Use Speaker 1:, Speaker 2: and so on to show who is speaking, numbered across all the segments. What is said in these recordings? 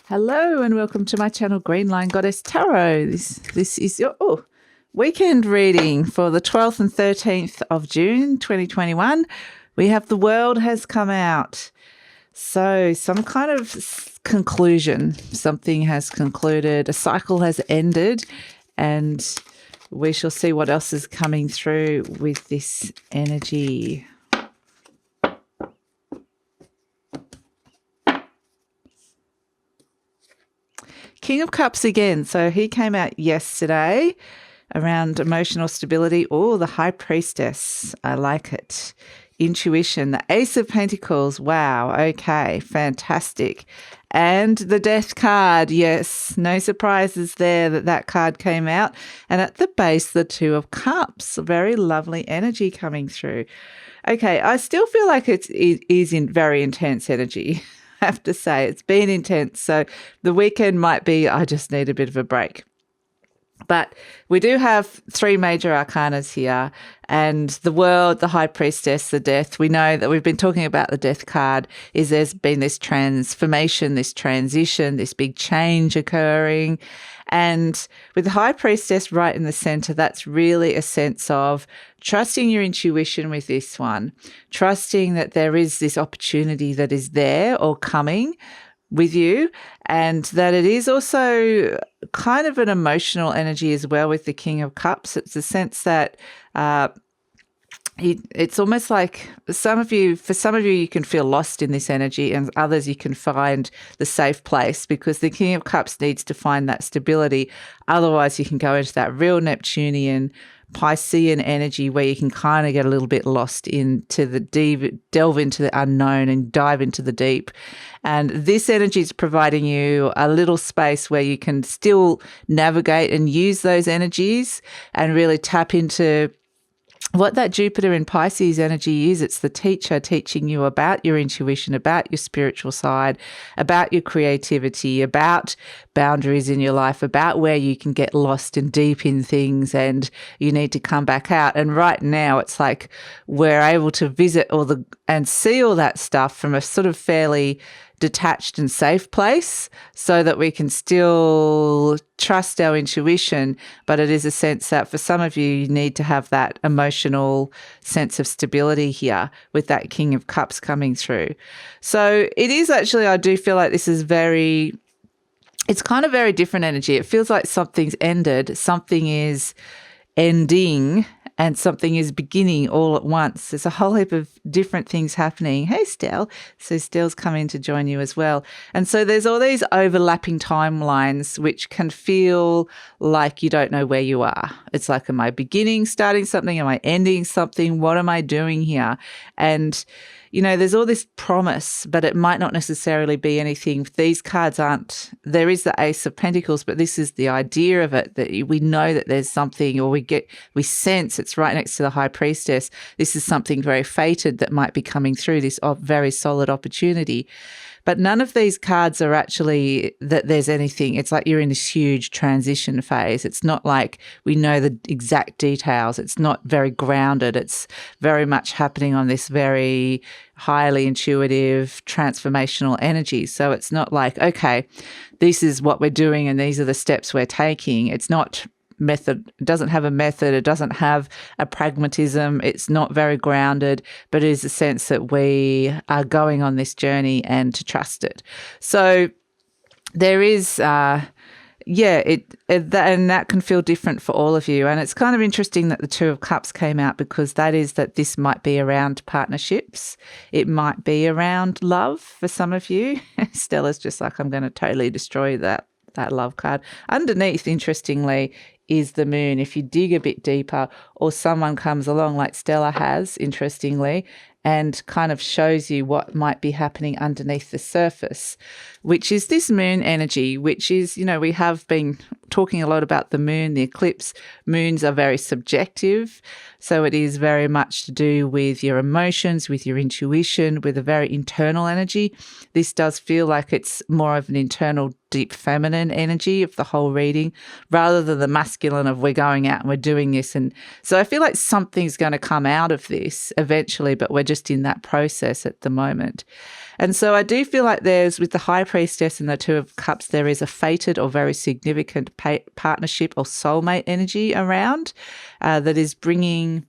Speaker 1: Hello and welcome to my channel, GreenLion Goddess Tarot. This is your weekend reading for the 12th and 13th of June 2021. We have the world has come out. So some kind of conclusion, something has concluded, a cycle has ended, and we shall see what else is coming through with this energy. King of Cups again. So he came out yesterday around emotional stability. Oh, the High Priestess. I like it. Intuition. The Ace of Pentacles. Wow. Okay. Fantastic. And the Death card. Yes. No surprises there that card came out. And at the base, the Two of Cups. Very lovely energy coming through. Okay. I still feel like it is in very intense energy. Have to say it's been intense, so the weekend might be I just need a bit of a break. But we do have three major arcanas here, and the World, the High Priestess, the Death. We know that we've been talking about the Death card. There's been this transformation, this transition, this big change occurring. And with the High Priestess right in the center, that's really a sense of trusting your intuition with this one, trusting that there is this opportunity that is there or coming with you, and that it is also kind of an emotional energy as well with the King of Cups. It's a sense that it's almost like for some of you, you can feel lost in this energy, and others you can find the safe place, because the King of Cups needs to find that stability. Otherwise, you can go into that real Neptunian, Piscean energy where you can kind of get a little bit lost into the deep, delve into the unknown and dive into the deep. And this energy is providing you a little space where you can still navigate and use those energies and really tap into what that Jupiter in Pisces energy is. It's the teacher teaching you about your intuition, about your spiritual side, about your creativity, about boundaries in your life, about where you can get lost and deep in things and you need to come back out. And right now it's like we're able to visit and see all that stuff from a sort of fairly detached and safe place, so that we can still trust our intuition. But it is a sense that for some of you need to have that emotional sense of stability here with that King of Cups coming through. So it is actually, I do feel like this is it's kind of very different energy. It feels like something's ended, something is ending, and something is beginning all at once. There's a whole heap of different things happening. Hey, Stell. So Stell's come in to join you as well. And so there's all these overlapping timelines which can feel like you don't know where you are. It's like, am I starting something? Am I ending something? What am I doing here? And there's all this promise, but it might not necessarily be anything. These cards there is the Ace of Pentacles, but this is the idea of it, that we know that there's something, or we sense it's right next to the High Priestess. This is something very fated that might be coming through, this very solid opportunity. But none of these cards are actually that there's anything. It's like you're in this huge transition phase. It's not like we know the exact details. It's not very grounded. It's very much happening on this very highly intuitive, transformational energy. So it's not like, okay, this is what we're doing and these are the steps we're taking. It's not method. It doesn't have a method. It doesn't have a pragmatism. It's not very grounded, but it is a sense that we are going on this journey and to trust it. So there is, and that can feel different for all of you. And it's kind of interesting that the Two of Cups came out, because this might be around partnerships. It might be around love for some of you. Stella's just like, I'm going to totally destroy that love card. Underneath, interestingly, is the Moon. If you dig a bit deeper, or someone comes along like Stella has, interestingly, and kind of shows you what might be happening underneath the surface, which is this Moon energy, which is, we have been talking a lot about the moon, the eclipse. Moons are very subjective. So it is very much to do with your emotions, with your intuition, with a very internal energy. This does feel like it's more of an internal, deep feminine energy of the whole reading rather than the masculine of we're going out and we're doing this. And so I feel like something's going to come out of this eventually, but we're just in that process at the moment. And so I do feel like there's, with the High Priestess and the Two of Cups, there is a fated or very significant partnership or soulmate energy around that is bringing.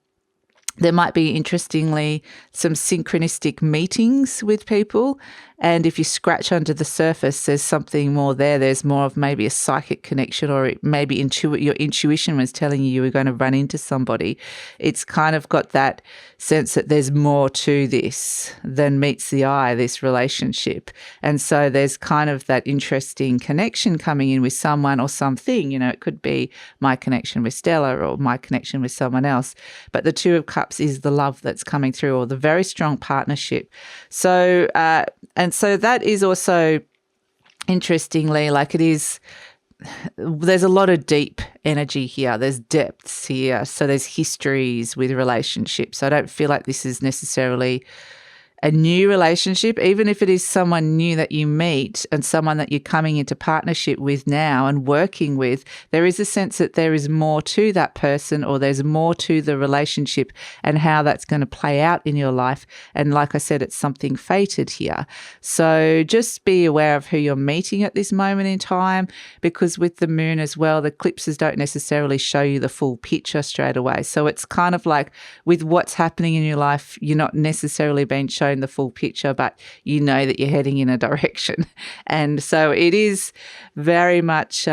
Speaker 1: There might be, interestingly, some synchronistic meetings with people. And if you scratch under the surface, there's something more there. There's more of maybe a psychic connection, or maybe your intuition was telling you were going to run into somebody. It's kind of got that sense that there's more to this than meets the eye, this relationship. And so there's kind of that interesting connection coming in with someone or something. You know, it could be my connection with Stella or my connection with someone else. But the Two of Cups is the love that's coming through, or the very strong partnership. So, and so that is also, interestingly, like it is, there's a lot of deep energy here. There's depths here. So there's histories with relationships. I don't feel like this is necessarily a new relationship, even if it is someone new that you meet and someone that you're coming into partnership with now and working with. There is a sense that there is more to that person, or there's more to the relationship and how that's going to play out in your life. And like I said, it's something fated here. So just be aware of who you're meeting at this moment in time, because with the moon as well, the eclipses don't necessarily show you the full picture straight away. So it's kind of like with what's happening in your life, you're not necessarily being shown the full picture, but you know that you're heading in a direction. And so it is very much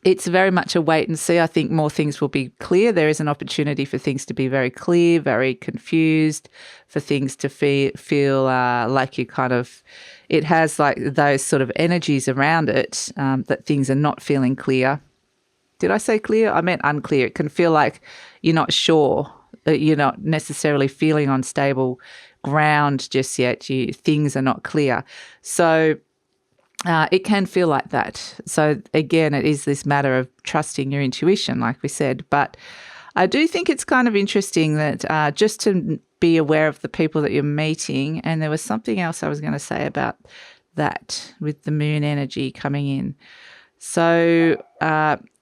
Speaker 1: it's very much a wait and see. I think more things will be clear. There is an opportunity for things to be very clear, very confused, for things to feel like you kind of, it has like those sort of energies around it, that things are not feeling clear. Did I say clear? I meant unclear. It can feel like you're not sure, that you're not necessarily feeling on stable ground just yet. Things are not clear. So it can feel like that. So again, it is this matter of trusting your intuition, like we said. But I do think it's kind of interesting that just to be aware of the people that you're meeting. And there was something else I was going to say about that with the moon energy coming in. So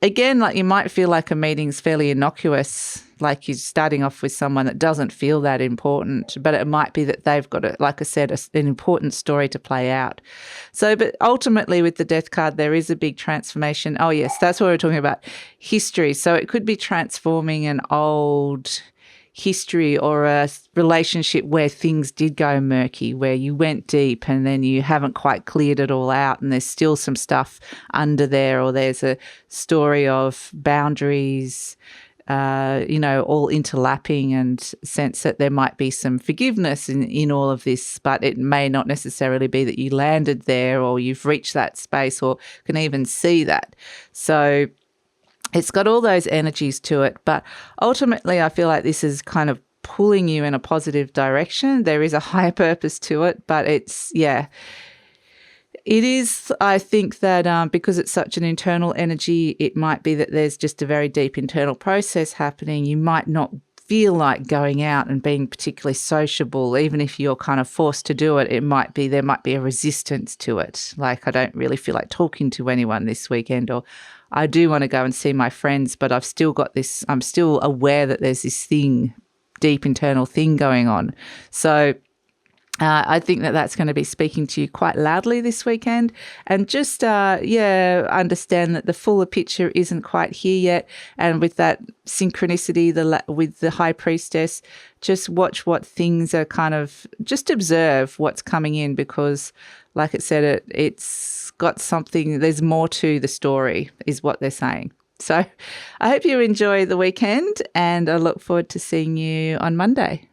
Speaker 1: again, like you might feel like a meeting's fairly innocuous, like you're starting off with someone that doesn't feel that important, but it might be that they've got, like I said, an important story to play out. So, but ultimately with the Death card, there is a big transformation. Oh yes, that's what we're talking about, history. So it could be transforming an old history or a relationship where things did go murky, where you went deep and then you haven't quite cleared it all out and there's still some stuff under there, or there's a story of boundaries, all interlapping, and sense that there might be some forgiveness in all of this, but it may not necessarily be that you landed there or you've reached that space or can even see that. So it's got all those energies to it, but ultimately I feel like this is kind of pulling you in a positive direction. There is a higher purpose to it, but it's, it is, I think that because it's such an internal energy, it might be that there's just a very deep internal process happening. You might not feel like going out and being particularly sociable, even if you're kind of forced to do it. There might be a resistance to it. Like, I don't really feel like talking to anyone this weekend, or I do want to go and see my friends, but I've still got this, I'm still aware that there's this thing, deep internal thing going on. So I think that that's going to be speaking to you quite loudly this weekend. And just, understand that the fuller picture isn't quite here yet. And with that synchronicity, with the High Priestess, just watch what things are kind of, just observe what's coming in, because like it said, it's got something, there's more to the story is what they're saying. So I hope you enjoy the weekend, and I look forward to seeing you on Monday.